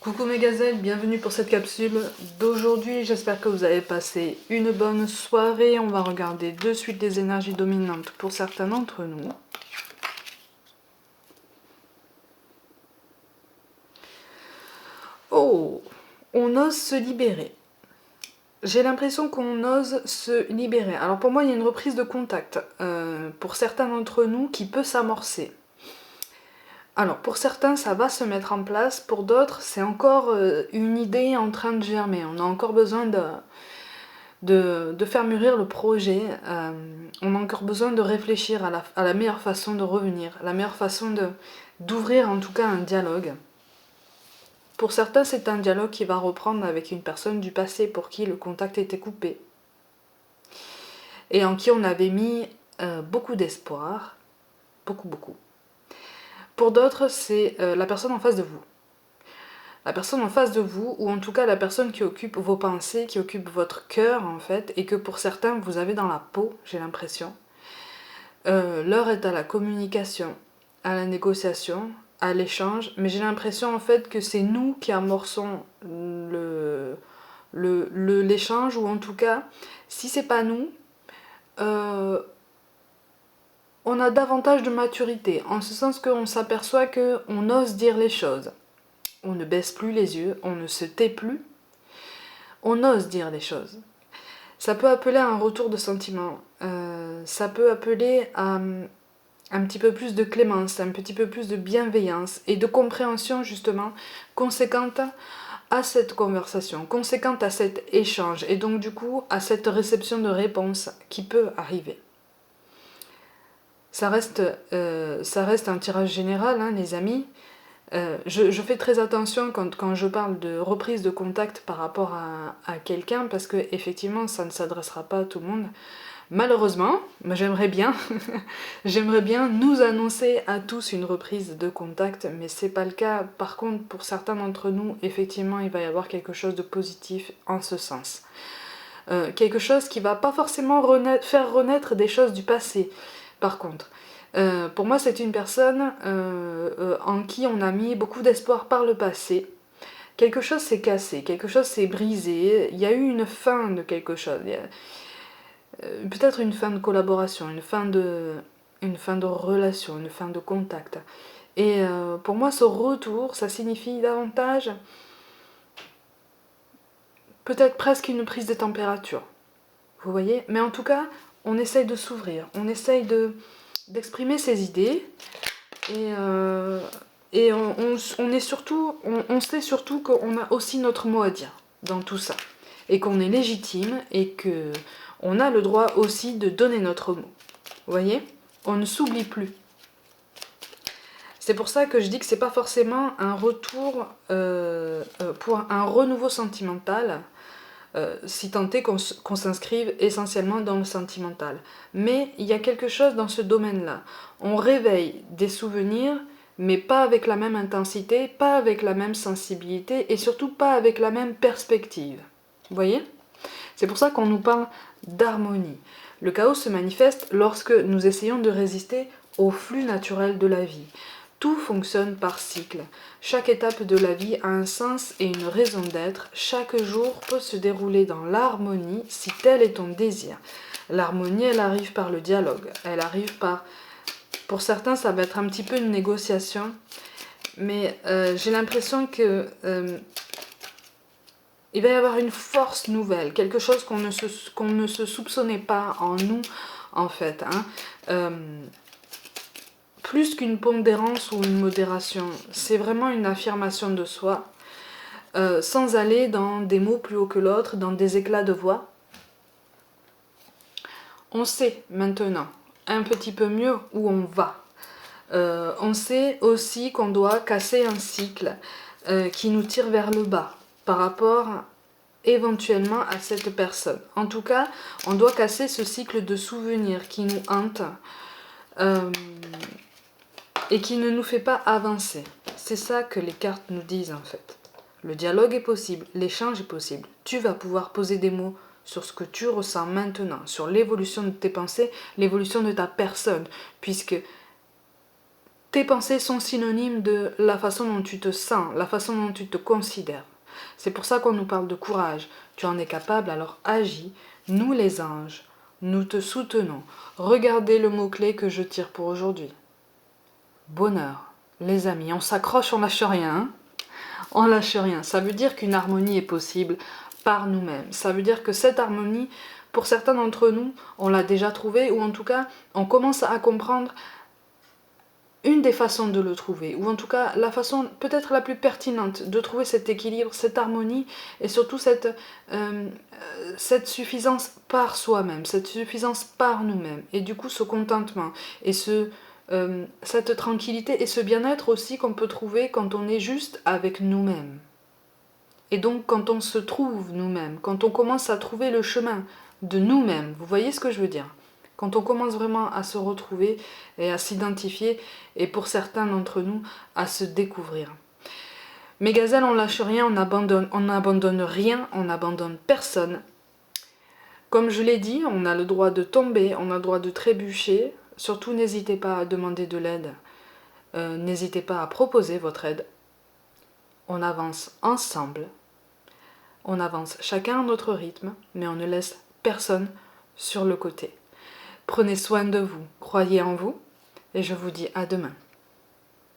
Coucou mes gazelles, bienvenue pour cette capsule d'aujourd'hui. J'espère que vous avez passé une bonne soirée. On va regarder de suite les énergies dominantes pour certains d'entre nous. Oh, on ose se libérer. J'ai l'impression qu'on ose se libérer. Alors pour moi, il y a une reprise de contact pour certains d'entre nous qui peut s'amorcer. Alors pour certains, ça va se mettre en place. Pour d'autres, c'est encore une idée en train de germer. On a encore besoin de faire mûrir le projet. On a encore besoin de réfléchir à la meilleure façon de revenir, à la meilleure façon d'ouvrir en tout cas un dialogue. Pour certains, c'est un dialogue qui va reprendre avec une personne du passé pour qui le contact était coupé et en qui on avait mis beaucoup d'espoir, beaucoup. Pour d'autres, c'est la personne en face de vous. La personne en face de vous, ou en tout cas la personne qui occupe vos pensées, qui occupe votre cœur en fait, et que pour certains vous avez dans la peau, j'ai l'impression. L'heure est à la communication, à la négociation, à l'échange, mais j'ai l'impression en fait que c'est nous qui amorçons l'échange, ou en tout cas, si c'est pas nous, on a davantage de maturité, en ce sens qu'on s'aperçoit qu'on ose dire les choses. On ne baisse plus les yeux, on ne se tait plus, on ose dire les choses. Ça peut appeler à un retour de sentiment, ça peut appeler à un petit peu plus de clémence, un petit peu plus de bienveillance et de compréhension justement conséquente à cette conversation, conséquente à cet échange et donc du coup à cette réception de réponse qui peut arriver. Ça reste un tirage général, hein, les amis. Je fais très attention quand je parle de reprise de contact par rapport à quelqu'un parce que effectivement ça ne s'adressera pas à tout le monde. Malheureusement, mais j'aimerais bien nous annoncer à tous une reprise de contact, mais c'est pas le cas. Par contre, pour certains d'entre nous, effectivement, il va y avoir quelque chose de positif en ce sens. Quelque chose qui va pas forcément faire renaître des choses du passé, par contre. Pour moi, c'est une personne en qui on a mis beaucoup d'espoir par le passé. Quelque chose s'est cassé, quelque chose s'est brisé, il y a eu une fin de quelque chose. Peut-être une fin de collaboration, une fin de relation, une fin de contact. Et pour moi, ce retour, ça signifie davantage peut-être presque une prise de température. Vous voyez? Mais en tout cas, on essaye de s'ouvrir, on essaye d'exprimer ses idées et on est surtout, on sait surtout qu'on a aussi notre mot à dire dans tout ça et qu'on est légitime et que on a le droit aussi de donner notre mot. Vous voyez? On ne s'oublie plus. C'est pour ça que je dis que c'est pas forcément un retour pour un renouveau sentimental, si tant est qu'on s'inscrive essentiellement dans le sentimental. Mais il y a quelque chose dans ce domaine-là. On réveille des souvenirs, mais pas avec la même intensité, pas avec la même sensibilité et surtout pas avec la même perspective. Vous voyez? C'est pour ça qu'on nous parle d'harmonie. Le chaos se manifeste lorsque nous essayons de résister au flux naturel de la vie. Tout fonctionne par cycle. Chaque étape de la vie a un sens et une raison d'être. Chaque jour peut se dérouler dans l'harmonie si tel est ton désir. L'harmonie, elle arrive par le dialogue. Elle arrive par... Pour certains, ça va être un petit peu une négociation. Mais j'ai l'impression que... il va y avoir une force nouvelle, quelque chose qu'on ne se soupçonnait pas en nous, en fait. Hein. Plus qu'une pondérance ou une modération, c'est vraiment une affirmation de soi, sans aller dans des mots plus haut que l'autre, dans des éclats de voix. On sait maintenant un petit peu mieux où on va. On sait aussi qu'on doit casser un cycle qui nous tire vers le bas par rapport éventuellement à cette personne. En tout cas, on doit casser ce cycle de souvenirs qui nous hante et qui ne nous fait pas avancer. C'est ça que les cartes nous disent en fait. Le dialogue est possible, l'échange est possible. Tu vas pouvoir poser des mots sur ce que tu ressens maintenant, sur l'évolution de tes pensées, l'évolution de ta personne, puisque tes pensées sont synonymes de la façon dont tu te sens, la façon dont tu te considères. C'est pour ça qu'on nous parle de courage. Tu en es capable, alors agis. Nous les anges, nous te soutenons. Regardez le mot-clé que je tire pour aujourd'hui. Bonheur. Les amis, on s'accroche, on lâche rien. Hein, on lâche rien. Ça veut dire qu'une harmonie est possible par nous-mêmes. Ça veut dire que cette harmonie, pour certains d'entre nous, on l'a déjà trouvée, ou en tout cas, on commence à comprendre une des façons de le trouver, ou en tout cas la façon peut-être la plus pertinente de trouver cet équilibre, cette harmonie, et surtout cette suffisance par soi-même, cette suffisance par nous-mêmes, et du coup ce contentement, et cette tranquillité, et ce bien-être aussi qu'on peut trouver quand on est juste avec nous-mêmes. Et donc quand on se trouve nous-mêmes, quand on commence à trouver le chemin de nous-mêmes, vous voyez ce que je veux dire ? Quand on commence vraiment à se retrouver et à s'identifier, et pour certains d'entre nous, à se découvrir. Mais gazelles, on lâche rien, on n'abandonne rien, on n'abandonne personne. Comme je l'ai dit, on a le droit de tomber, on a le droit de trébucher. Surtout, n'hésitez pas à demander de l'aide. N'hésitez pas à proposer votre aide. On avance ensemble. On avance chacun à notre rythme, mais on ne laisse personne sur le côté. Prenez soin de vous, croyez en vous, et je vous dis à demain.